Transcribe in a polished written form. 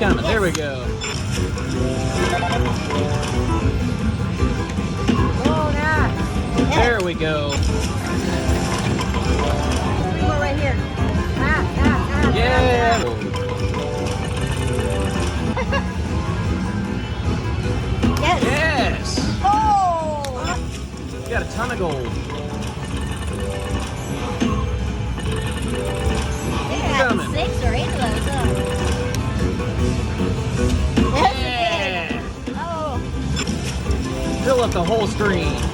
coming. Yes. There we go. Oh, nice. Yes. There we go. Three more right here. Yeah. Yes. Yes. Oh. You got a ton of gold. Yeah, Coming. 6 or 8 of those, huh? Yeah. Oh. Fill up the whole screen.